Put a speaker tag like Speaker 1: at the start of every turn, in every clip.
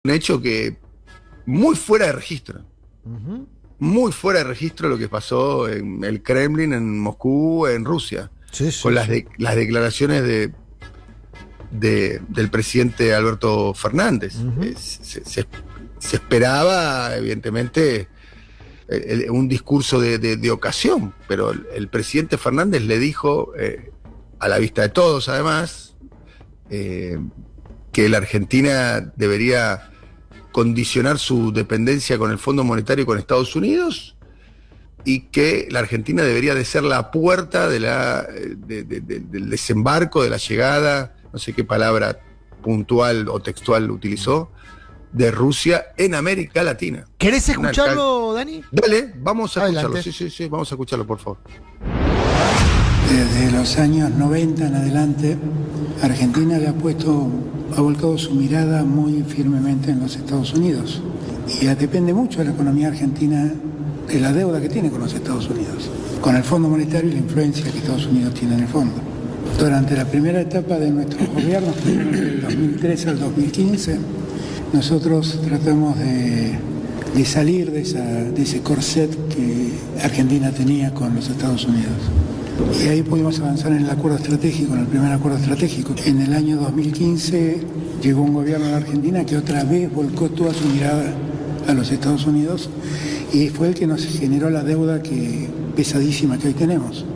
Speaker 1: un hecho que muy fuera de registro,
Speaker 2: Ujú.
Speaker 1: muy fuera de registro lo que pasó en el Kremlin, en Moscú, en Rusia,
Speaker 2: Sí,
Speaker 1: con
Speaker 2: sí, sí.
Speaker 1: las declaraciones del presidente Alberto Fernández.
Speaker 2: Ujú.
Speaker 1: Se esperaba, evidentemente, un discurso de ocasión, pero el presidente Fernández le dijo, a la vista de todos además, que la Argentina debería condicionar su dependencia con el Fondo Monetario y con Estados Unidos, y que la Argentina debería de ser la puerta del desembarco, de la llegada, no sé qué palabra puntual o textual utilizó, de Rusia en América Latina.
Speaker 2: ¿Querés escucharlo, Dani?
Speaker 1: Dale, vamos a
Speaker 2: Adelante.
Speaker 1: escucharlo. Sí, vamos a escucharlo, por favor.
Speaker 3: Desde los años 90 en adelante, Argentina ha volcado su mirada muy firmemente en los Estados Unidos. Y ya depende mucho de la economía argentina de la deuda que tiene con los Estados Unidos, con el Fondo Monetario y la influencia que Estados Unidos tiene en el fondo. Durante la primera etapa de nuestros gobiernos, del 2013 al 2015, nosotros tratamos de salir de ese corset que Argentina tenía con los Estados Unidos. Y ahí pudimos avanzar en el acuerdo estratégico, en el primer acuerdo estratégico. En el año 2015 llegó un gobierno de Argentina que otra vez volcó toda su mirada a los Estados Unidos y fue el que nos generó la deuda pesadísima que hoy tenemos.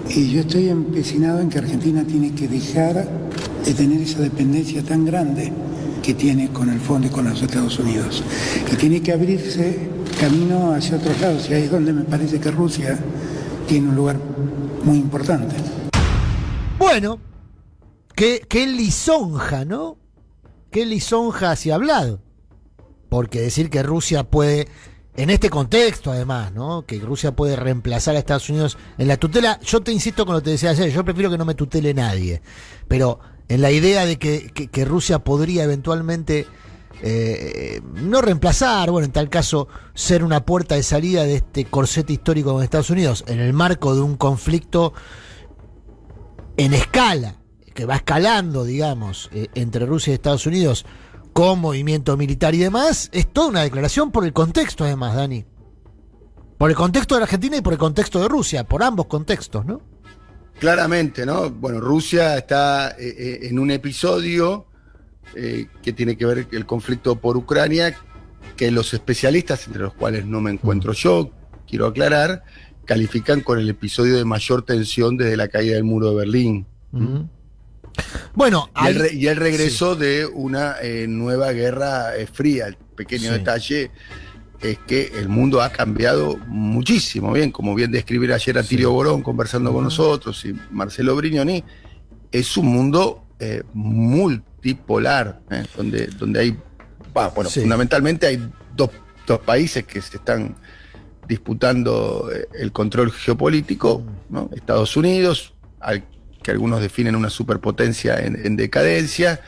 Speaker 3: Y yo estoy empecinado en que Argentina tiene que dejar de tener esa dependencia tan grande que tiene con el fondo y con los Estados Unidos. Y tiene que abrirse camino hacia otros lados. Y ahí es donde me parece que Rusia tiene un lugar muy importante.
Speaker 2: Bueno, qué lisonja, ¿no? Qué lisonja hacia hablado. Porque decir que Rusia puede, en este contexto además, ¿no? Que Rusia puede reemplazar a Estados Unidos en la tutela. Yo te insisto con lo que te decía ayer, yo prefiero que no me tutele nadie. Pero en la idea de que Rusia podría eventualmente no reemplazar, bueno, en tal caso, ser una puerta de salida de este corset histórico con Estados Unidos, en el marco de un conflicto en escala, que va escalando, digamos, entre Rusia y Estados Unidos, con movimiento militar y demás, es toda una declaración por el contexto, además, Dani. Por el contexto de la Argentina y por el contexto de Rusia, por ambos contextos, ¿no?
Speaker 1: Claramente, ¿no? Bueno, Rusia está en un episodio que tiene que ver el conflicto por Ucrania, que los especialistas, entre los cuales no me encuentro yo, quiero aclarar, califican con el episodio de mayor tensión desde la caída del muro de Berlín.
Speaker 2: Uh-huh. Bueno,
Speaker 1: y el regreso de una nueva guerra fría. El pequeño detalle es que el mundo ha cambiado muchísimo, bien, como bien describir ayer a Tirio Borón conversando con nosotros y Marcelo Brignoni, es un mundo multipolar, donde hay, fundamentalmente hay dos países que se están disputando el control geopolítico, ¿no? Estados Unidos, que algunos definen una superpotencia en decadencia,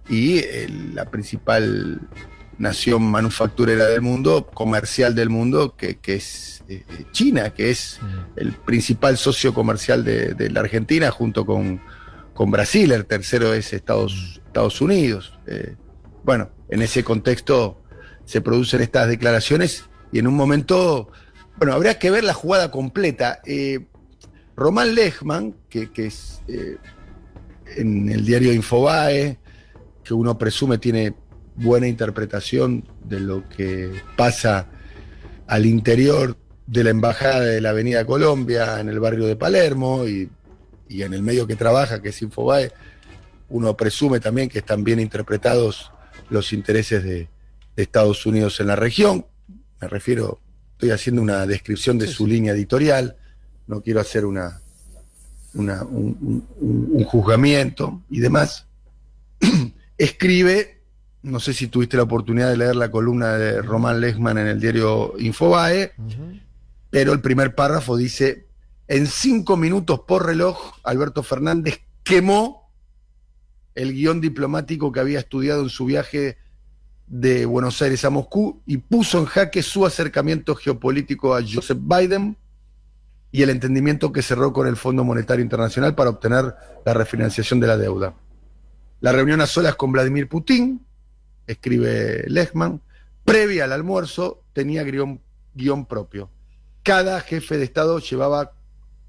Speaker 1: y la principal nación manufacturera del mundo, comercial del mundo, que es China, que es el principal socio comercial de la Argentina, junto con Brasil. El tercero es Estados Unidos. Bueno, en ese contexto se producen estas declaraciones, y en un momento, bueno, habría que ver la jugada completa. Román Lechman, que es en el diario Infobae, que uno presume tiene buena interpretación de lo que pasa al interior de la embajada de la Avenida Colombia, en el barrio de Palermo, y en el medio que trabaja, que es Infobae, uno presume también que están bien interpretados los intereses de Estados Unidos en la región. Me refiero, estoy haciendo una descripción de su línea editorial, no quiero hacer un juzgamiento y demás. Escribe, no sé si tuviste la oportunidad de leer la columna de Román Lechman en el diario Infobae, pero el primer párrafo dice: en 5 minutos por reloj, Alberto Fernández quemó el guión diplomático que había estudiado en su viaje de Buenos Aires a Moscú, y puso en jaque su acercamiento geopolítico a Joseph Biden y el entendimiento que cerró con el Fondo Monetario Internacional para obtener la refinanciación de la deuda. La reunión a solas con Vladimir Putin, escribe Lehman, previa al almuerzo tenía guión propio. Cada jefe de Estado llevaba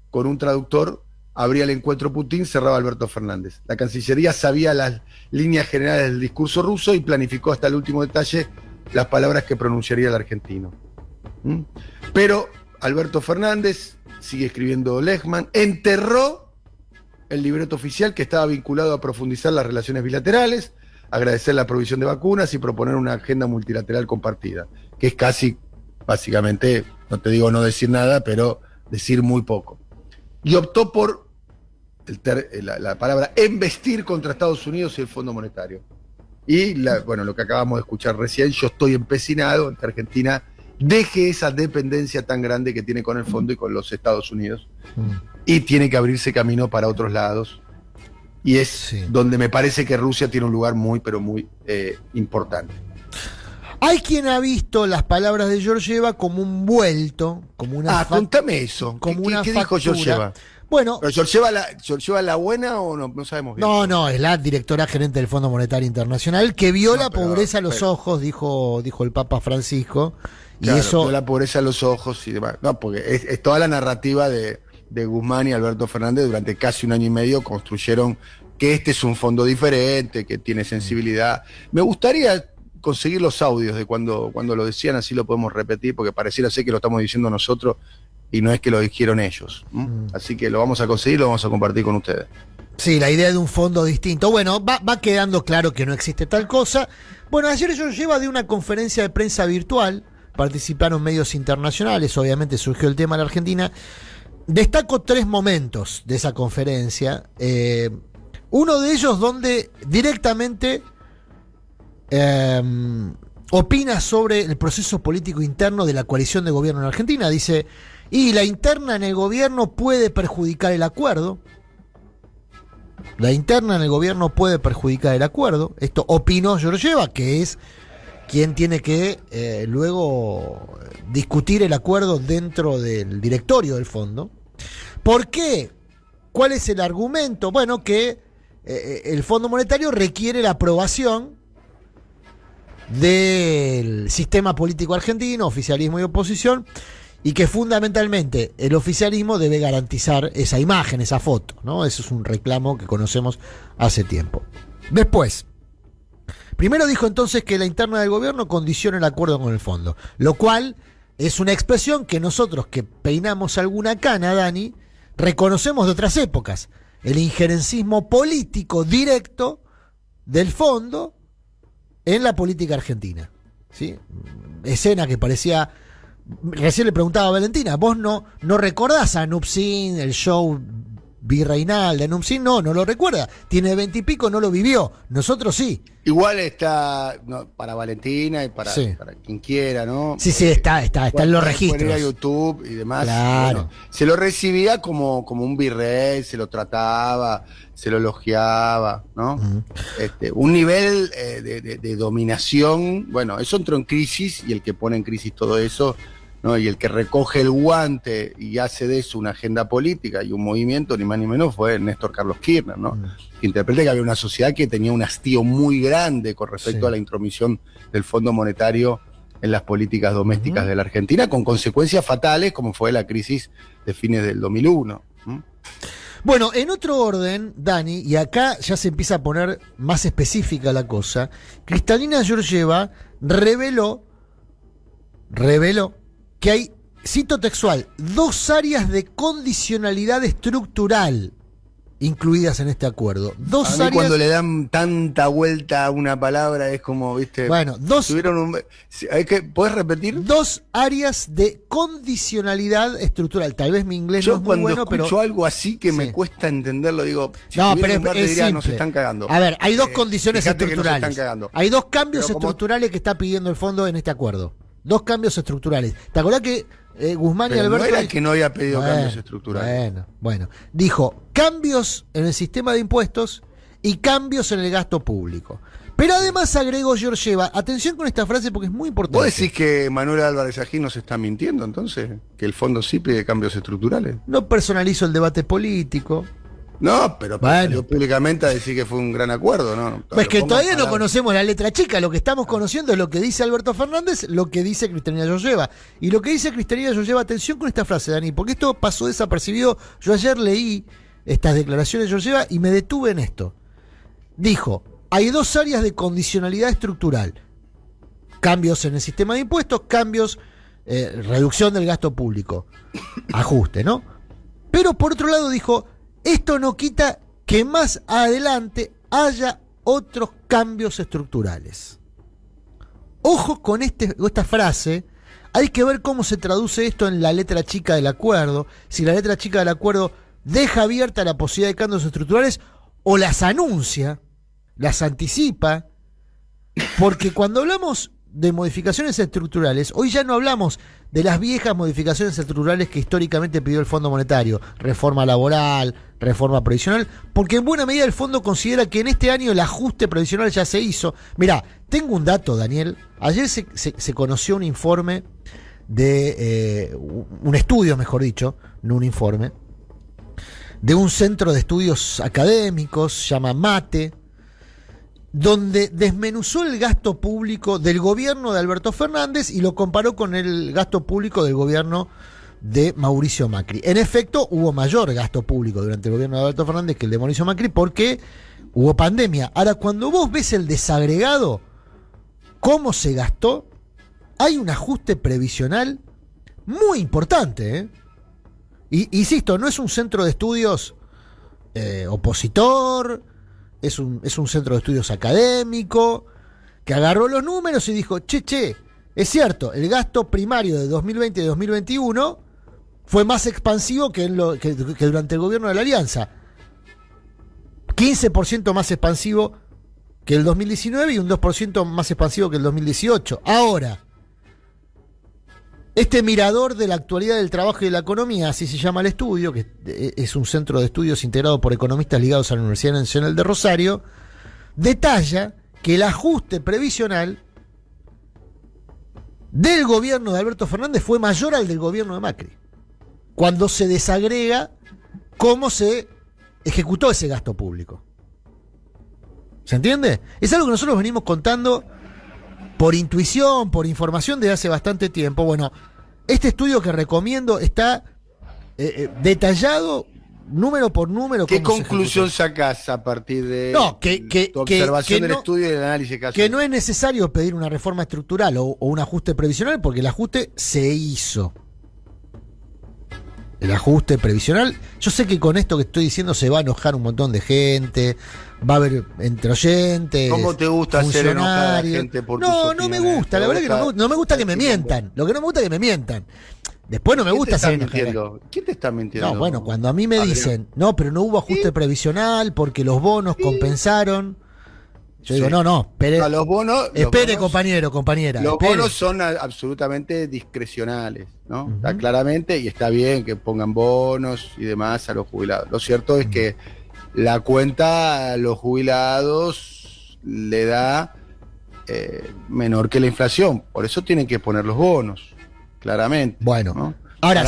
Speaker 1: con un traductor, abría el encuentro Putin, cerraba Alberto Fernández. La Cancillería sabía las líneas generales del discurso ruso y planificó hasta el último detalle las palabras que pronunciaría el argentino. Pero Alberto Fernández, sigue escribiendo Lehman, enterró el libreto oficial que estaba vinculado a profundizar las relaciones bilaterales, agradecer la provisión de vacunas y proponer una agenda multilateral compartida, que es casi, básicamente, no te digo no decir nada, pero decir muy poco. Y optó por la palabra embestir contra Estados Unidos y el Fondo Monetario. Y lo que acabamos de escuchar recién, yo estoy empecinado en que Argentina deje esa dependencia tan grande que tiene con el fondo y con los Estados Unidos, y tiene que abrirse camino para otros lados. Y es donde me parece que Rusia tiene un lugar muy, pero muy importante.
Speaker 2: Hay quien ha visto las palabras de Georgieva como un vuelto, como una
Speaker 1: contame eso.
Speaker 2: Como una
Speaker 1: ¿Qué dijo Georgieva?
Speaker 2: Bueno,
Speaker 1: ¿pero Georgieva la buena o no sabemos bien?
Speaker 2: No, es la directora gerente del Fondo Monetario Internacional que vio la pobreza a los ojos, dijo el Papa Francisco.
Speaker 1: Claro,
Speaker 2: y eso
Speaker 1: vio la pobreza a los ojos y demás. No, porque es toda la narrativa de Guzmán y Alberto Fernández durante casi un año y medio construyeron que este es un fondo diferente, que tiene sensibilidad. Me gustaría conseguir los audios de cuando lo decían, así lo podemos repetir, porque pareciera ser que lo estamos diciendo nosotros y no es que lo dijeron ellos. Así que lo vamos a conseguir, lo vamos a compartir con ustedes.
Speaker 2: Sí, la idea de un fondo distinto. Bueno, va quedando claro que no existe tal cosa. Bueno, ayer Georgieva dio una conferencia de prensa virtual, participaron medios internacionales, obviamente surgió el tema de la Argentina. Destaco 3 momentos de esa conferencia. Uno de ellos donde directamente opina sobre el proceso político interno de la coalición de gobierno en Argentina. Dice, y la interna en el gobierno puede perjudicar el acuerdo. La interna en el gobierno puede perjudicar el acuerdo. Esto opinó Georgieva, que es quien tiene que luego discutir el acuerdo dentro del directorio del fondo. ¿Por qué? ¿Cuál es el argumento? Bueno, que el Fondo Monetario requiere la aprobación del sistema político argentino, oficialismo y oposición, y que fundamentalmente el oficialismo debe garantizar esa imagen, esa foto, ¿no? Eso es un reclamo que conocemos hace tiempo. Después, primero dijo entonces que la interna del gobierno condiciona el acuerdo con el fondo, lo cual es una expresión que nosotros que peinamos alguna cana, Dani, reconocemos de otras épocas. El injerencismo político directo del fondo en la política argentina, ¿sí? Escena que parecía... Recién le preguntaba a Valentina, ¿vos no recordás a Nupsin, el show virreinal de Nupsin? No lo recuerda. Tiene 20 y pico, no lo vivió. Nosotros sí.
Speaker 1: Igual está para Valentina y para quien quiera, ¿no?
Speaker 2: Sí, está en los registros.
Speaker 1: Ir a YouTube y demás.
Speaker 2: Claro.
Speaker 1: Bueno, se lo recibía como un virrey, se lo trataba, se lo elogiaba, ¿no? Un nivel de dominación. Bueno, eso entró en crisis y el que pone en crisis todo eso, ¿no? Y el que recoge el guante y hace de eso una agenda política y un movimiento, ni más ni menos, fue Néstor Carlos Kirchner, ¿no? Que interpreta que había una sociedad que tenía un hastío muy grande con respecto a la intromisión del Fondo Monetario en las políticas domésticas de la Argentina, con consecuencias fatales como fue la crisis de fines del 2001.
Speaker 2: Bueno, en otro orden, Dani, y acá ya se empieza a poner más específica la cosa, Kristalina Georgieva reveló que hay, cito textual, 2 áreas de condicionalidad estructural incluidas en este acuerdo. 2 áreas.
Speaker 1: Cuando le dan tanta vuelta a una palabra es como, ¿viste?
Speaker 2: Bueno,
Speaker 1: ¿Puedes repetir?
Speaker 2: 2 áreas de condicionalidad estructural. Tal vez mi inglés no es muy bueno, pero...
Speaker 1: Yo cuando escucho algo así que me cuesta entenderlo, digo...
Speaker 2: No, pero es
Speaker 1: diría,
Speaker 2: simple.
Speaker 1: Nos están cagando.
Speaker 2: A ver, hay 2 condiciones estructurales.
Speaker 1: Hay
Speaker 2: 2 cambios estructurales que está pidiendo el fondo en este acuerdo. 2 cambios estructurales. ¿Te acordás que Guzmán y Alberto...
Speaker 1: No era que no había pedido cambios estructurales.
Speaker 2: Bueno. Dijo, cambios en el sistema de impuestos y cambios en el gasto público. Pero además agregó Georgieva, atención con esta frase porque es muy importante.
Speaker 1: ¿Vos decís que Manuel Álvarez Agil nos está mintiendo entonces? ¿Que el fondo sí pide cambios estructurales?
Speaker 2: No personalizo el debate político.
Speaker 1: No, pero
Speaker 2: bueno,
Speaker 1: salió públicamente a decir que fue un gran acuerdo, ¿no?
Speaker 2: Pues que todavía no conocemos la letra chica, lo que estamos conociendo es lo que dice Alberto Fernández, lo que dice Cristalina Georgieva. Y lo que dice Cristalina Georgieva, atención con esta frase, Dani, porque esto pasó desapercibido. Yo ayer leí estas declaraciones de Georgieva y me detuve en esto. Dijo, hay dos áreas de condicionalidad estructural. Cambios en el sistema de impuestos, cambios, reducción del gasto público, ajuste, ¿no? Pero por otro lado dijo, esto no quita que más adelante haya otros cambios estructurales. Ojo con esta frase, hay que ver cómo se traduce esto en la letra chica del acuerdo, si la letra chica del acuerdo deja abierta la posibilidad de cambios estructurales o las anuncia, las anticipa, porque cuando hablamos de modificaciones estructurales, hoy ya no hablamos de las viejas modificaciones estructurales que históricamente pidió el Fondo Monetario, reforma laboral, reforma previsional, porque en buena medida el Fondo considera que en este año el ajuste previsional ya se hizo. Mirá, tengo un dato, Daniel, ayer se conoció un informe de, un estudio, mejor dicho, no un informe, de un centro de estudios académicos, se llama MATE, donde desmenuzó el gasto público del gobierno de Alberto Fernández y lo comparó con el gasto público del gobierno de Mauricio Macri. En efecto, hubo mayor gasto público durante el gobierno de Alberto Fernández que el de Mauricio Macri porque hubo pandemia. Ahora, cuando vos ves el desagregado, cómo se gastó, hay un ajuste previsional muy importante, ¿eh? Y insisto, no es un centro de estudios opositor, es un centro de estudios académico que agarró los números y dijo, che, es cierto, el gasto primario de 2020 y 2021 fue más expansivo que durante el gobierno de la Alianza. 15% más expansivo que el 2019 y un 2% más expansivo que el 2018. Ahora, este mirador de la actualidad del trabajo y de la economía, así se llama el estudio, que es un centro de estudios integrado por economistas ligados a la Universidad Nacional de Rosario, detalla que el ajuste previsional del gobierno de Alberto Fernández fue mayor al del gobierno de Macri, cuando se desagrega cómo se ejecutó ese gasto público. ¿Se entiende? Es algo que nosotros venimos contando por intuición, por información desde hace bastante tiempo. Bueno, este estudio que recomiendo está detallado número por número.
Speaker 1: ¿Qué conclusión sacás a partir de tu observación del estudio y del análisis que haces?
Speaker 2: Que no es necesario pedir una reforma estructural o un ajuste previsional porque el ajuste se hizo. El ajuste previsional. Yo sé que con esto que estoy diciendo se va a enojar un montón de gente, va a haber entre oyentes.
Speaker 1: ¿Cómo te gusta hacer enojar a la gente por tus opiniones?
Speaker 2: No me gusta, la verdad que no me gusta que me mientan. Lo que no me gusta es que me mientan. Después no me gusta hacer enojar.
Speaker 1: ¿Quién te está mintiendo?
Speaker 2: No, bueno, cuando a mí me dicen, no, pero no hubo ajuste previsional porque los bonos compensaron. Yo digo, no, espere,
Speaker 1: los bonos,
Speaker 2: espere, compañero, compañera.
Speaker 1: Los bonos son absolutamente discrecionales, ¿no? Uh-huh. Está claramente, y está bien que pongan bonos y demás a los jubilados. Lo cierto es que la cuenta a los jubilados le da menor que la inflación. Por eso tienen que poner los bonos, claramente.
Speaker 2: Bueno,
Speaker 1: ¿no?
Speaker 2: ahora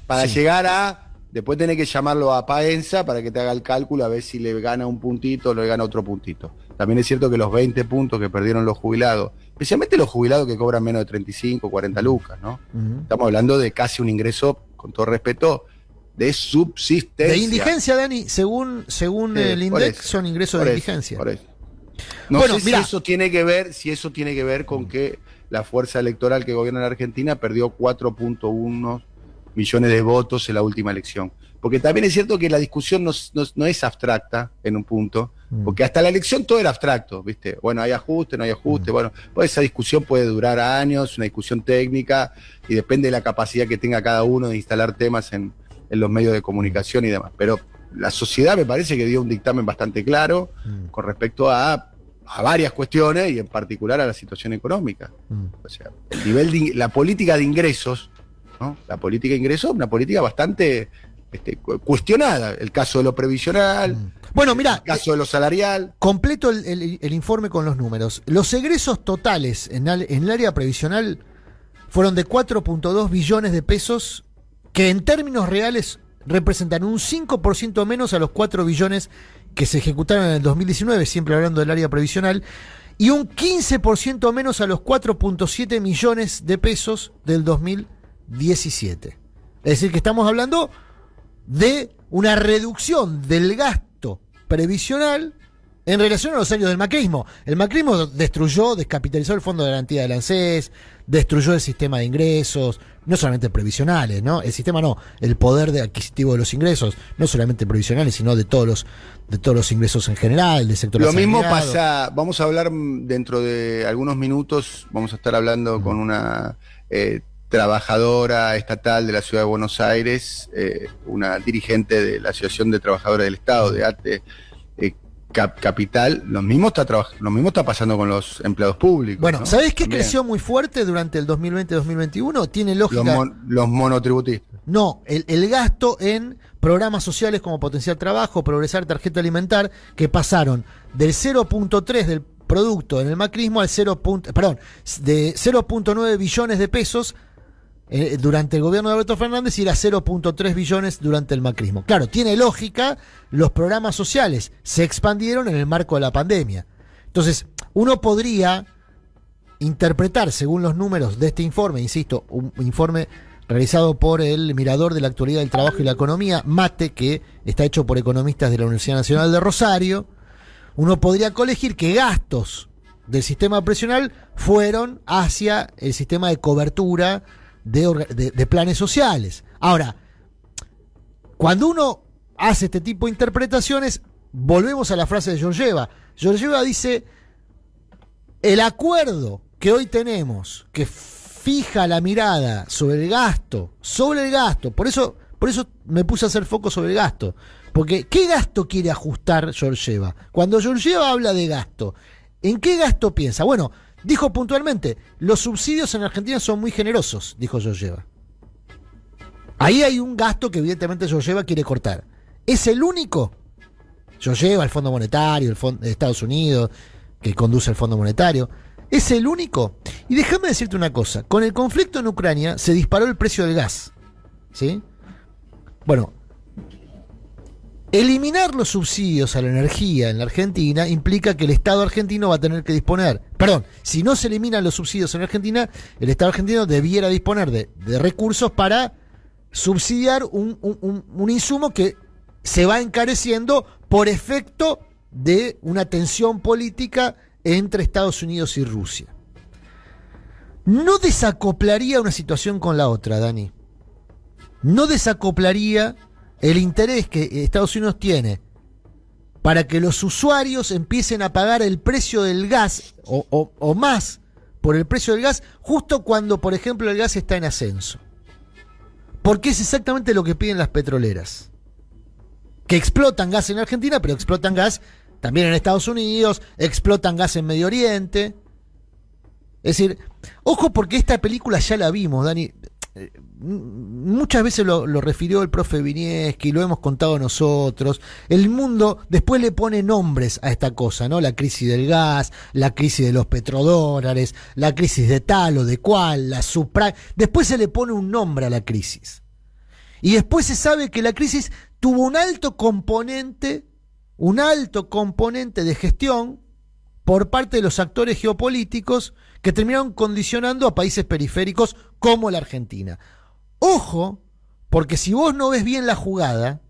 Speaker 1: para llegar a después tenés que llamarlo a Paenza para que te haga el cálculo a ver si le gana un puntito o le gana otro puntito. También es cierto que los 20 puntos que perdieron los jubilados, especialmente los jubilados que cobran menos de 35, 40 lucas, ¿no? Uh-huh. Estamos hablando de casi un ingreso, con todo respeto, de subsistencia.
Speaker 2: De indigencia, Dani, según el INDEC, son ingresos de indigencia.
Speaker 1: Por eso. No sé si eso tiene que ver con que la fuerza electoral que gobierna en Argentina perdió 4.1 millones de votos en la última elección. Porque también es cierto que la discusión no es abstracta en un punto, porque hasta la elección todo era abstracto, ¿viste? Bueno, hay ajuste, no hay ajuste, bueno, pues esa discusión puede durar años, una discusión técnica, y depende de la capacidad que tenga cada uno de instalar temas en los medios de comunicación y demás. Pero la sociedad me parece que dio un dictamen bastante claro con respecto a varias cuestiones, y en particular a la situación económica. O sea, el nivel la política de ingresos, ¿no? La política de ingresos, una política bastante cuestionada. El caso de lo previsional,
Speaker 2: bueno, mira,
Speaker 1: el caso de lo salarial.
Speaker 2: Completo el informe con los números. Los egresos totales en el área previsional fueron de 4.2 billones de pesos, que en términos reales representan un 5% menos a los 4 billones que se ejecutaron en el 2019, siempre hablando del área previsional, y un 15% menos a los 4.7 millones de pesos del 2017. Es decir, que estamos hablando de una reducción del gasto previsional en relación a los años del macrismo. El macrismo destruyó, descapitalizó el Fondo de Garantía del ANSES, destruyó el sistema de ingresos, no solamente previsionales, ¿no? El sistema no, el poder adquisitivo de los ingresos, no solamente previsionales, sino de todos los ingresos en general, del sector
Speaker 1: Lo mismo pasa, vamos a hablar dentro de algunos minutos, vamos a estar hablando con una trabajadora estatal de la Ciudad de Buenos Aires, una dirigente de la Asociación de Trabajadores del Estado, de ATE, Capital. Lo mismo está pasando con los empleados públicos.
Speaker 2: Bueno,
Speaker 1: ¿no?
Speaker 2: ¿sabés qué
Speaker 1: También
Speaker 2: creció muy fuerte durante el 2020-2021? Tiene lógica.
Speaker 1: Los monotributistas.
Speaker 2: No, el gasto en programas sociales como Potenciar Trabajo, Progresar, Tarjeta Alimentar, que pasaron del 0.3 del producto en el macrismo al de 0.9 billones de pesos durante el gobierno de Alberto Fernández y era 0.3 billones durante el macrismo. Claro, tiene lógica, los programas sociales se expandieron en el marco de la pandemia. Entonces, uno podría interpretar, según los números de este informe, insisto, un informe realizado por el Mirador de la Actualidad del Trabajo y la Economía, MATE, que está hecho por economistas de la Universidad Nacional de Rosario, uno podría colegir que gastos del sistema previsional fueron hacia el sistema de cobertura de planes sociales. Ahora, cuando uno hace este tipo de interpretaciones, volvemos a la frase de Georgieva. Georgieva dice, el acuerdo que hoy tenemos, que fija la mirada sobre el gasto, por eso me puse a hacer foco sobre el gasto, porque ¿qué gasto quiere ajustar Georgieva? Cuando Georgieva habla de gasto, ¿en qué gasto piensa? Bueno, dijo puntualmente, los subsidios en Argentina son muy generosos, dijo Georgieva. Ahí hay un gasto que evidentemente Georgieva quiere cortar. ¿Es el único? Georgieva, el Fondo Monetario, el Fondo de Estados Unidos, que conduce el Fondo Monetario, ¿es el único? Y déjame decirte una cosa, con el conflicto en Ucrania se disparó el precio del gas, ¿sí? Bueno, eliminar los subsidios a la energía en la Argentina implica que el Estado argentino va a tener que disponer, si no se eliminan los subsidios en la Argentina, el Estado argentino debiera disponer de recursos para subsidiar un insumo que se va encareciendo por efecto de una tensión política entre Estados Unidos y Rusia. No desacoplaría una situación con la otra, Dani. No desacoplaría el interés que Estados Unidos tiene para que los usuarios empiecen a pagar el precio del gas o más por el precio del gas justo cuando, por ejemplo, el gas está en ascenso. Porque es exactamente lo que piden las petroleras. Que explotan gas en Argentina, pero explotan gas también en Estados Unidos, explotan gas en Medio Oriente. Es decir, ojo porque esta película ya la vimos, Dani. Muchas veces lo refirió el profe Vinieski, lo hemos contado nosotros. El mundo después le pone nombres a esta cosa, ¿no? La crisis del gas, la crisis de los petrodólares, la crisis de tal o de cual, la subprime. Después se le pone un nombre a la crisis. Y después se sabe que la crisis tuvo un alto componente de gestión por parte de los actores geopolíticos que terminaron condicionando a países periféricos como la Argentina. Ojo, porque si vos no ves bien la jugada,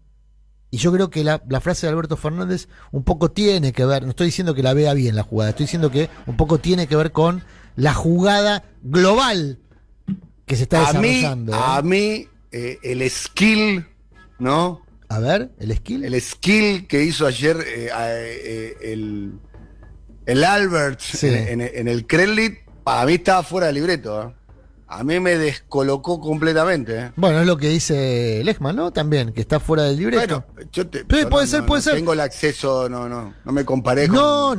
Speaker 2: y yo creo que la frase de Alberto Fernández un poco tiene que ver, no estoy diciendo que la vea bien la jugada, estoy diciendo que un poco tiene que ver con la jugada global que se está desarrollando.
Speaker 1: A mí, el skill, ¿no?
Speaker 2: A ver, el skill.
Speaker 1: El skill que hizo ayer el Albert en el Kremlin, para mí estaba fuera de libreto. A mí me descolocó completamente.
Speaker 2: Bueno, es lo que dice Lechman, ¿no? También, que está fuera del libreto.
Speaker 1: Bueno, puede ser. Tengo el acceso, no me comparé con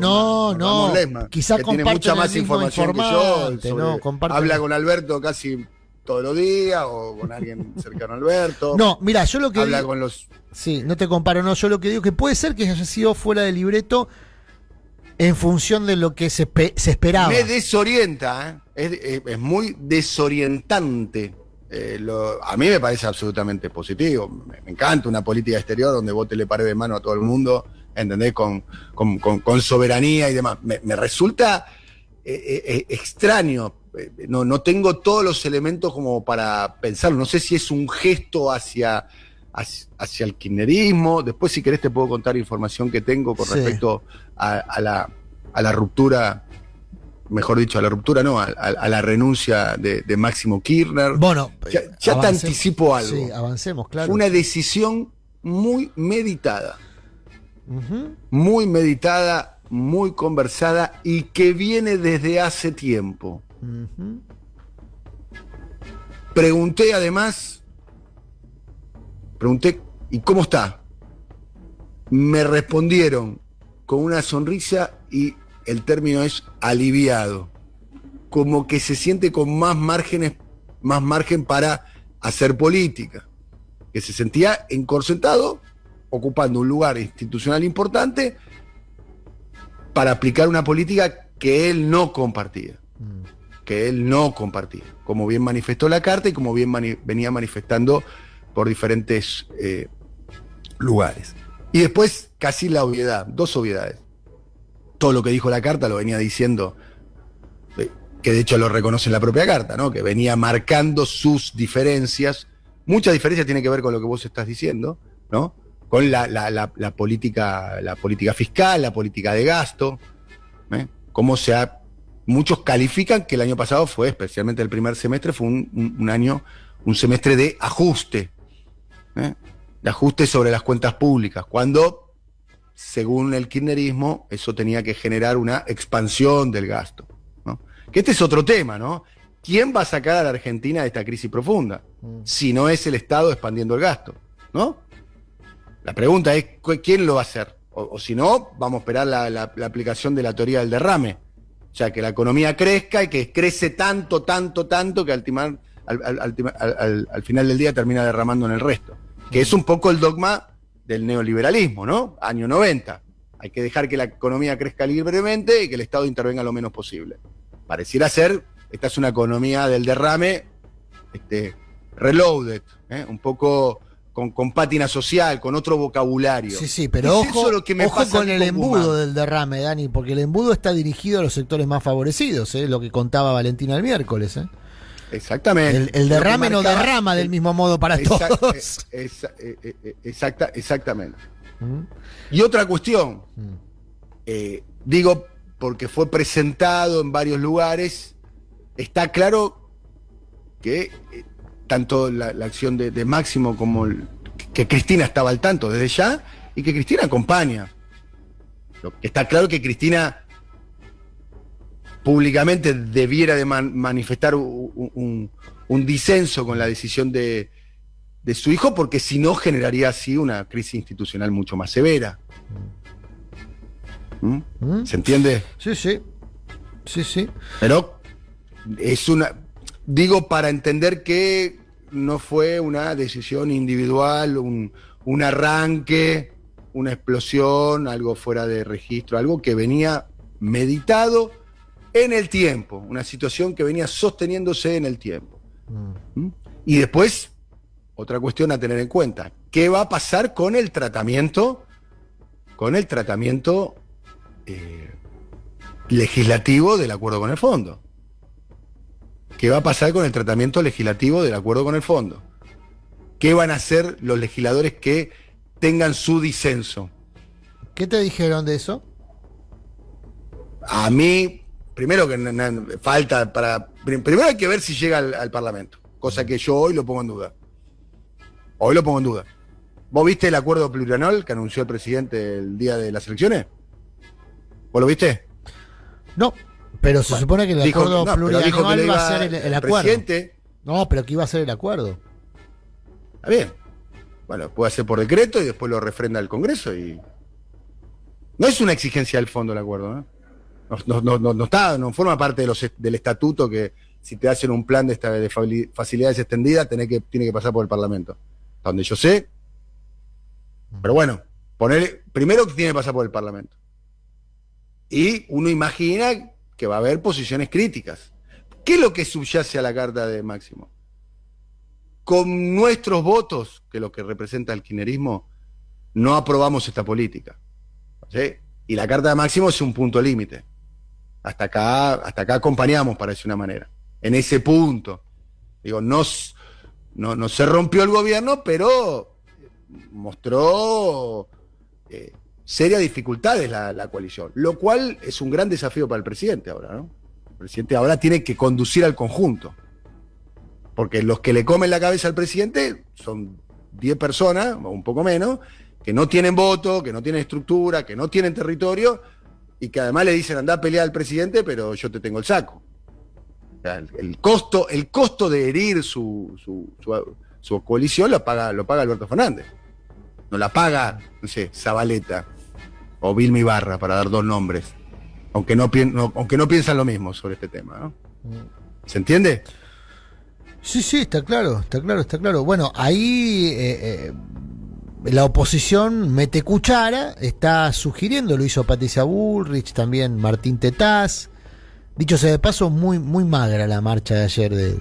Speaker 1: Lechman,
Speaker 2: quizá
Speaker 1: que tiene mucha más información que yo. Habla con Alberto casi todos los días o con alguien cercano a Alberto.
Speaker 2: No, mira, yo lo que
Speaker 1: habla con los...
Speaker 2: Sí, no te comparo, no, yo lo que digo que puede ser que haya sido fuera de libreto en función de lo que se esperaba.
Speaker 1: Me desorienta, es muy desorientante A mí me parece absolutamente positivo. Me encanta una política exterior donde vos te le pares de mano a todo el mundo, ¿entendés? Con soberanía y demás. Me resulta extraño. No tengo todos los elementos como para pensarlo. No sé si es un gesto hacia el kirchnerismo. Después, si querés, te puedo contar información que tengo con respecto a la ruptura. Mejor dicho, a la ruptura, no, a la renuncia de Máximo Kirchner.
Speaker 2: Bueno,
Speaker 1: ya te anticipo algo.
Speaker 2: Sí, avancemos, claro.
Speaker 1: Fue una decisión muy meditada. Muy meditada, muy conversada y que viene desde hace tiempo. Pregunté, ¿y cómo está? Me respondieron con una sonrisa y el término es aliviado, como que se siente con más margen para hacer política, que se sentía encorsetado, ocupando un lugar institucional importante para aplicar una política que él no compartía, como bien manifestó la carta y como bien venía manifestando por diferentes lugares. Y después casi la obviedad, dos obviedades. Todo lo que dijo la carta lo venía diciendo, que de hecho lo reconoce en la propia carta, ¿no? Que venía marcando sus diferencias. Muchas diferencias tienen que ver con lo que vos estás diciendo, ¿no? Con la política fiscal, la política de gasto, muchos califican que el año pasado fue, especialmente el primer semestre, fue un semestre de ajuste, de ajuste sobre las cuentas públicas, cuando, según el kirchnerismo, eso tenía que generar una expansión del gasto, ¿no? Que este es otro tema, ¿no? ¿Quién va a sacar a la Argentina de esta crisis profunda? Si no es el Estado expandiendo el gasto, ¿no? La pregunta es, ¿quién lo va a hacer? O si no, vamos a esperar la aplicación de la teoría del derrame. O sea, que la economía crezca y que crece tanto, que al final del día termina derramando en el resto. Que es un poco el dogma del neoliberalismo, ¿no? Año 90. Hay que dejar que la economía crezca libremente y que el Estado intervenga lo menos posible. Pareciera ser, esta es una economía del derrame, reloaded, un poco con pátina social, con otro vocabulario.
Speaker 2: Sí, pero ojo con el embudo del derrame, Dani, porque el embudo está dirigido a los sectores más favorecidos, lo que contaba Valentina el miércoles.
Speaker 1: Exactamente.
Speaker 2: El derrame no derrama del mismo modo para todos.
Speaker 1: Exactamente. Y otra cuestión, digo, porque fue presentado en varios lugares, está claro que tanto la acción de Máximo como que Cristina estaba al tanto desde ya y que Cristina acompaña. Está claro que Cristina públicamente debiera de manifestar un disenso con la decisión de su hijo, porque si no generaría así una crisis institucional mucho más severa. ¿Se entiende?
Speaker 2: Sí.
Speaker 1: Pero digo, para entender que no fue una decisión individual, un arranque, una explosión, algo fuera de registro, algo que venía meditado en el tiempo, una situación que venía sosteniéndose en el tiempo. Y después, otra cuestión a tener en cuenta, ¿qué va a pasar con el tratamiento legislativo del acuerdo con el fondo? ¿Qué va a pasar con el tratamiento legislativo del acuerdo con el fondo? ¿Qué van a hacer los legisladores que tengan su disenso?
Speaker 2: ¿Qué te dijeron de eso?
Speaker 1: A mí, primero que falta primero hay que ver si llega al Parlamento, cosa que yo hoy lo pongo en duda. ¿Vos viste el acuerdo plurianual que anunció el presidente el día de las elecciones? ¿Vos lo viste?
Speaker 2: No. Pero se supone que el acuerdo plurianual va a ser el acuerdo.
Speaker 1: Presidente.
Speaker 2: No, pero que iba a ser el acuerdo.
Speaker 1: Está bien. Bueno, puede hacer por decreto y después lo refrenda el Congreso y. No es una exigencia del fondo el acuerdo, ¿no? No forma parte del estatuto que si te hacen un plan de facilidades extendidas tiene que pasar por el Parlamento. Hasta donde yo sé. Pero bueno, primero que tiene que pasar por el Parlamento. Y uno imagina que va a haber posiciones críticas. ¿Qué es lo que subyace a la carta de Máximo? con nuestros votos, que es lo que representa el kirchnerismo, no aprobamos esta política. ¿Sí? Y la carta de Máximo es un punto límite. Hasta acá acompañamos, para decir una manera. En ese punto. Digo, no se rompió el gobierno, pero mostró serias dificultades la coalición, lo cual es un gran desafío para el presidente ahora, ¿no? El presidente ahora tiene que conducir al conjunto, porque los que le comen la cabeza al presidente son 10 personas, o un poco menos, que no tienen voto, que no tienen estructura, que no tienen territorio, y que además le dicen andá a pelear al presidente, pero yo te tengo el saco. O sea, el costo de herir su coalición lo paga Alberto Fernández. No la paga, no sé, Zabaleta o Vilma Ibarra, para dar dos nombres. Aunque no piensan lo mismo sobre este tema, ¿no? ¿Se entiende?
Speaker 2: Sí, está claro. Bueno, ahí la oposición mete cuchara, está sugiriendo, lo hizo Patricia Bullrich, también Martín Tetaz. Dicho sea de paso, muy magra la marcha de ayer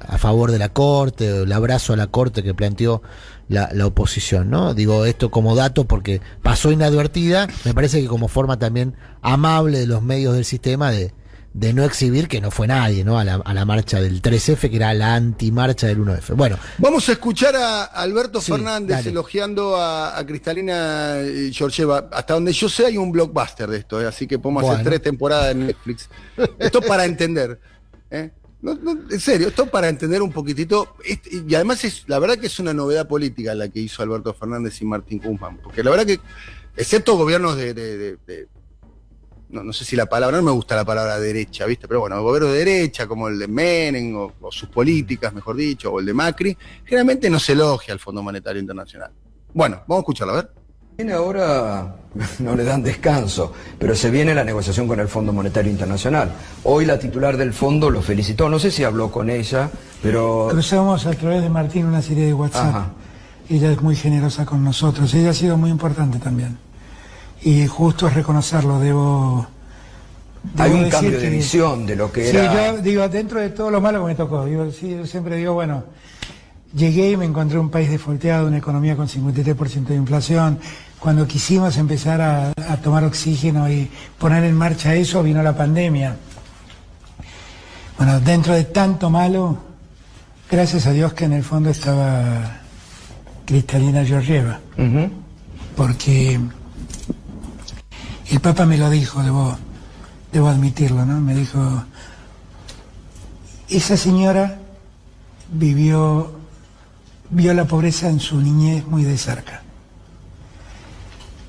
Speaker 2: a favor de la Corte, el abrazo a la Corte que planteó la oposición, ¿no? Digo esto como dato porque pasó inadvertida, me parece que como forma también amable de los medios del sistema de no exhibir que no fue nadie, ¿no? A la marcha del 3F, que era la antimarcha del 1F. Bueno.
Speaker 1: Vamos a escuchar a Alberto Fernández
Speaker 2: dale.
Speaker 1: Elogiando a Cristalina Georgieva. Hasta donde yo sé hay un blockbuster de esto, así que podemos hacer 3 temporadas en Netflix. Esto para entender, No, en serio, esto para entender un poquitito, y además la verdad que es una novedad política la que hizo Alberto Fernández y Martín Guzmán, porque la verdad que, excepto gobiernos no sé si la palabra, no me gusta la palabra derecha, ¿viste? Pero bueno, gobiernos de derecha, como el de Menem, o sus políticas, mejor dicho, o el de Macri, generalmente no se elogia al Fondo Monetario Internacional. Bueno, vamos a escucharlo, a ver.
Speaker 4: Viene ahora, no le dan descanso, pero se viene la negociación con el Fondo Monetario Internacional. Hoy la titular del fondo lo felicitó, no sé si habló con ella, pero...
Speaker 3: Cruzamos a través de Martín una serie de WhatsApp.
Speaker 4: Ajá.
Speaker 3: Ella es muy generosa con nosotros, ella ha sido muy importante también. Y justo es reconocerlo, debo
Speaker 4: Hay un
Speaker 3: decir
Speaker 4: cambio de visión de lo que
Speaker 3: sí,
Speaker 4: era...
Speaker 3: yo digo, dentro de todo lo malo que me tocó, yo siempre digo, bueno, llegué y me encontré un país desfolteado, una economía con 53% de inflación. Cuando quisimos empezar a tomar oxígeno y poner en marcha eso, vino la pandemia. Bueno, dentro de tanto malo, gracias a Dios que en el fondo estaba Cristalina Georgieva.
Speaker 4: Uh-huh.
Speaker 3: Porque el Papa me lo dijo, debo admitirlo, ¿no? Me dijo, esa señora vio la pobreza en su niñez muy de cerca.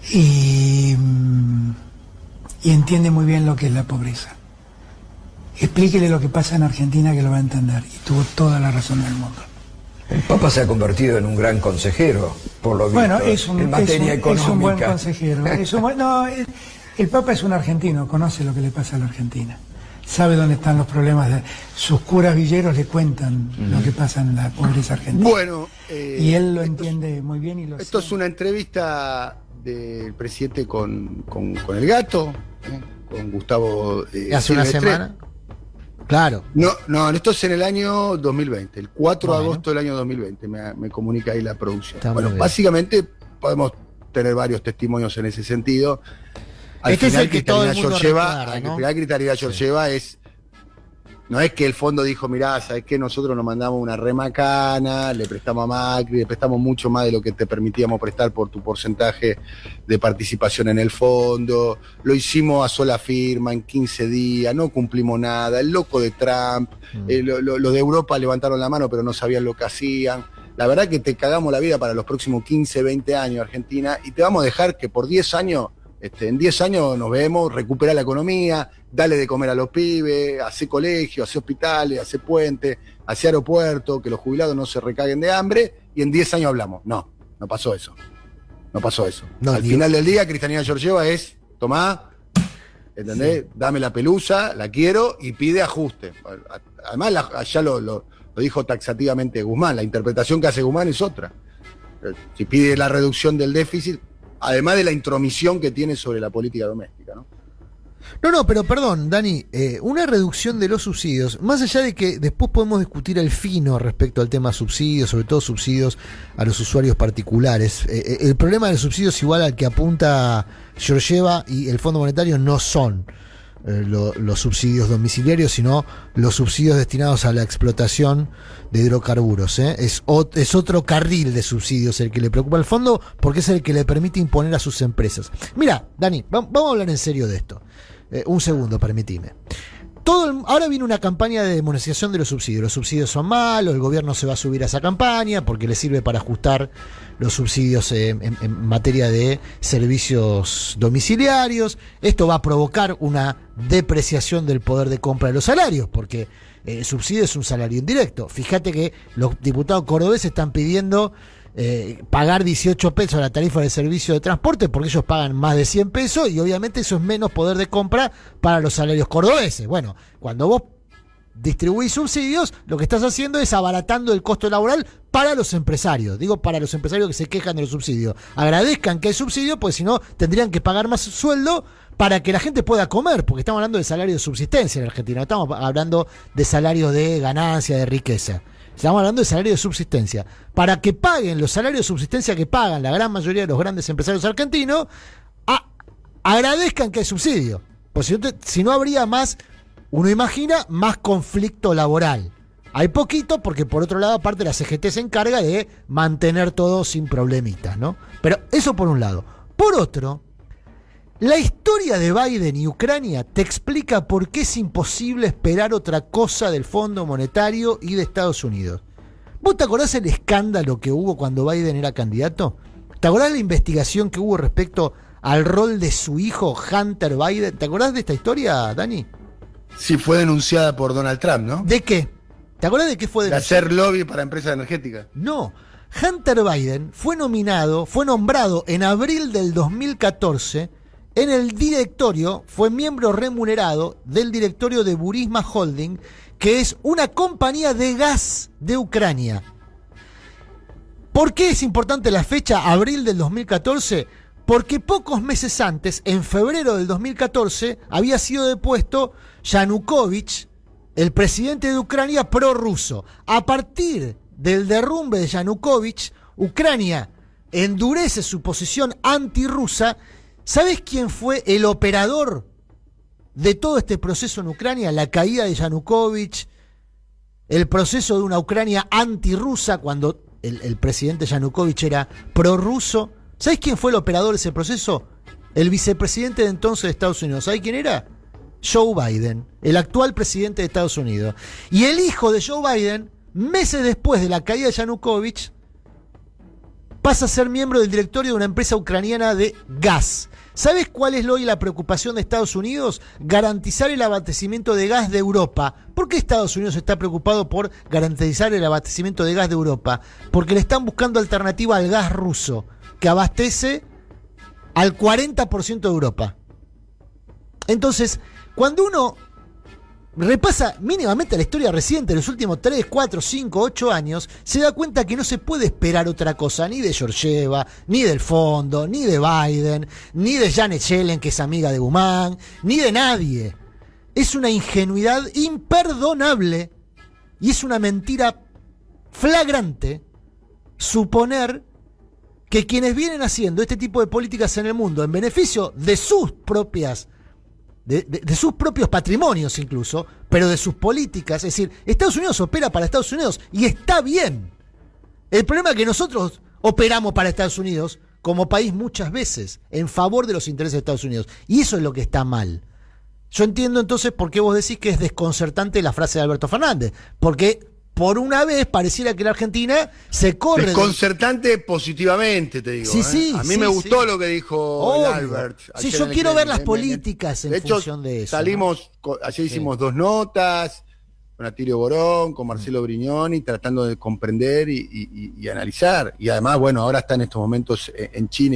Speaker 3: Y entiende muy bien lo que es la pobreza. Explíquele lo que pasa en Argentina que lo va a entender. Y tuvo toda la razón del mundo.
Speaker 4: El Papa se ha convertido en un gran consejero, por lo visto,
Speaker 3: Bueno,
Speaker 4: en materia económica.
Speaker 3: Es un buen consejero. El Papa es un argentino, conoce lo que le pasa a la Argentina. Sabe dónde están los problemas. Sus curas villeros le cuentan lo que pasa en la pobreza argentina.
Speaker 1: Bueno,
Speaker 3: y él lo entiende muy bien. Y
Speaker 1: esto es una entrevista del presidente con el gato, con Gustavo
Speaker 2: hace una semana. Claro.
Speaker 1: No, esto es en el año 2020, el 4 de
Speaker 2: Bueno.
Speaker 1: agosto del año 2020, me comunica ahí la producción.
Speaker 2: Está
Speaker 1: Bueno,
Speaker 2: muy bien.
Speaker 1: básicamente podemos tener varios testimonios en ese sentido. Al
Speaker 2: Este es
Speaker 1: final,
Speaker 2: el que todo el
Speaker 1: Cristalina
Speaker 2: mundo
Speaker 1: Georgieva,
Speaker 2: recuerda,
Speaker 1: al
Speaker 2: ¿no?
Speaker 1: final Cristalina Georgieva no es que el fondo dijo, mirá, ¿sabes qué? Nosotros nos mandamos una remacana, le prestamos a Macri, le prestamos mucho más de lo que te permitíamos prestar por tu porcentaje de participación en el fondo, lo hicimos a sola firma, en 15 días, no cumplimos nada, el loco de Trump, los de Europa levantaron la mano pero no sabían lo que hacían. La verdad que te cagamos la vida para los próximos 15, 20 años, Argentina, y te vamos a dejar que por 10 años... en 10 años nos vemos, recupera la economía, dale de comer a los pibes, hace colegios, hace hospitales, hace puentes, hace aeropuertos, que los jubilados no se recaguen de hambre, y en 10 años hablamos. No pasó eso.
Speaker 2: No,
Speaker 1: Al final del día, Cristalina Georgieva es, tomá, ¿entendés? Sí. Dame la pelusa, la quiero, y pide ajuste. Además, ya lo dijo taxativamente Guzmán, la interpretación que hace Guzmán es otra. Si pide la reducción del déficit, además de la intromisión que tiene sobre la política doméstica, ¿no?
Speaker 2: No, pero perdón, Dani, una reducción de los subsidios, más allá de que después podemos discutir el fino respecto al tema subsidios, sobre todo subsidios a los usuarios particulares. El problema de los subsidios igual al que apunta Georgieva y el Fondo Monetario no son los subsidios domiciliarios, sino los subsidios destinados a la explotación de hidrocarburos. Es otro carril de subsidios el que le preocupa al fondo, porque es el que le permite imponer a sus empresas. Mira, Dani, vamos a hablar en serio de esto. Un segundo, permitime. Ahora viene una campaña de demonización de los subsidios. Los subsidios son malos, el gobierno se va a subir a esa campaña porque le sirve para ajustar los subsidios en materia de servicios domiciliarios. Esto va a provocar una depreciación del poder de compra de los salarios, porque el subsidio es un salario indirecto. Fíjate que los diputados cordobeses están pidiendo pagar 18 pesos a la tarifa de servicio de transporte porque ellos pagan más de 100 pesos y obviamente eso es menos poder de compra para los salarios cordobeses. Bueno, cuando vos distribuís subsidios, lo que estás haciendo es abaratando el costo laboral para los empresarios. Digo, para los empresarios que se quejan de los subsidios. Agradezcan que hay subsidio, pues si no tendrían que pagar más sueldo para que la gente pueda comer, porque estamos hablando de salario de subsistencia en Argentina, no estamos hablando de salario de ganancia, de riqueza. Estamos hablando de salario de subsistencia. Para que paguen los salarios de subsistencia que pagan la gran mayoría de los grandes empresarios argentinos, agradezcan que hay subsidio. Pues si no habría más, uno imagina, más conflicto laboral. Hay poquito porque por otro lado, aparte la CGT se encarga de mantener todo sin problemitas, ¿no? Pero eso por un lado. Por otro, la historia de Biden y Ucrania te explica por qué es imposible esperar otra cosa del Fondo Monetario y de Estados Unidos. ¿Vos te acordás el escándalo que hubo cuando Biden era candidato? ¿Te acordás la investigación que hubo respecto al rol de su hijo Hunter Biden? ¿Te acordás de esta historia, Dani?
Speaker 1: Sí, fue denunciada por Donald Trump, ¿no?
Speaker 2: ¿De qué? ¿Te acordás de qué fue denunciada?
Speaker 1: De hacer lobby para empresas energéticas.
Speaker 2: No. Hunter Biden fue nombrado en abril del 2014 en el directorio, fue miembro remunerado del directorio de Burisma Holding, que es una compañía de gas de Ucrania. ¿Por qué es importante la fecha, abril del 2014? Porque pocos meses antes, en febrero del 2014, había sido depuesto Yanukovych, el presidente de Ucrania prorruso. A partir del derrumbe de Yanukovych, Ucrania endurece su posición antirrusa. ¿Sabes quién fue el operador de todo este proceso en Ucrania? La caída de Yanukovych, el proceso de una Ucrania antirrusa cuando el presidente Yanukovych era prorruso. ¿Sabes quién fue el operador de ese proceso? El vicepresidente de entonces de Estados Unidos. ¿Sabes quién era? Joe Biden, el actual presidente de Estados Unidos. Y el hijo de Joe Biden, meses después de la caída de Yanukovych, pasa a ser miembro del directorio de una empresa ucraniana de gas. ¿Sabes cuál es hoy la preocupación de Estados Unidos? Garantizar el abastecimiento de gas de Europa. ¿Por qué Estados Unidos está preocupado por garantizar el abastecimiento de gas de Europa? Porque le están buscando alternativa al gas ruso, que abastece al 40% de Europa. Entonces, cuando uno repasa mínimamente la historia reciente de los últimos 3, 4, 5, 8 años, se da cuenta que no se puede esperar otra cosa, ni de Georgieva, ni del fondo, ni de Biden, ni de Janet Yellen, que es amiga de Guzmán, ni de nadie. Es una ingenuidad imperdonable y es una mentira flagrante suponer que quienes vienen haciendo este tipo de políticas en el mundo en beneficio de sus propias de sus propios patrimonios incluso, pero de sus políticas. Es decir, Estados Unidos opera para Estados Unidos y está bien. El problema es que nosotros operamos para Estados Unidos como país muchas veces en favor de los intereses de Estados Unidos. Y eso es lo que está mal. Yo entiendo entonces por qué vos decís que es desconcertante la frase de Alberto Fernández. Porque por una vez pareciera que la Argentina se corre.
Speaker 1: Desconcertante positivamente, te digo.
Speaker 2: Sí, sí,
Speaker 1: a mí
Speaker 2: sí,
Speaker 1: me gustó
Speaker 2: sí.
Speaker 1: lo que dijo Albert.
Speaker 2: Sí, yo quiero ver las políticas en función de eso.
Speaker 1: Salimos, ayer hicimos 2 notas, con Atilio Borón, con Marcelo Brignoni, tratando de comprender y analizar. Y además, bueno, ahora está en estos momentos en China.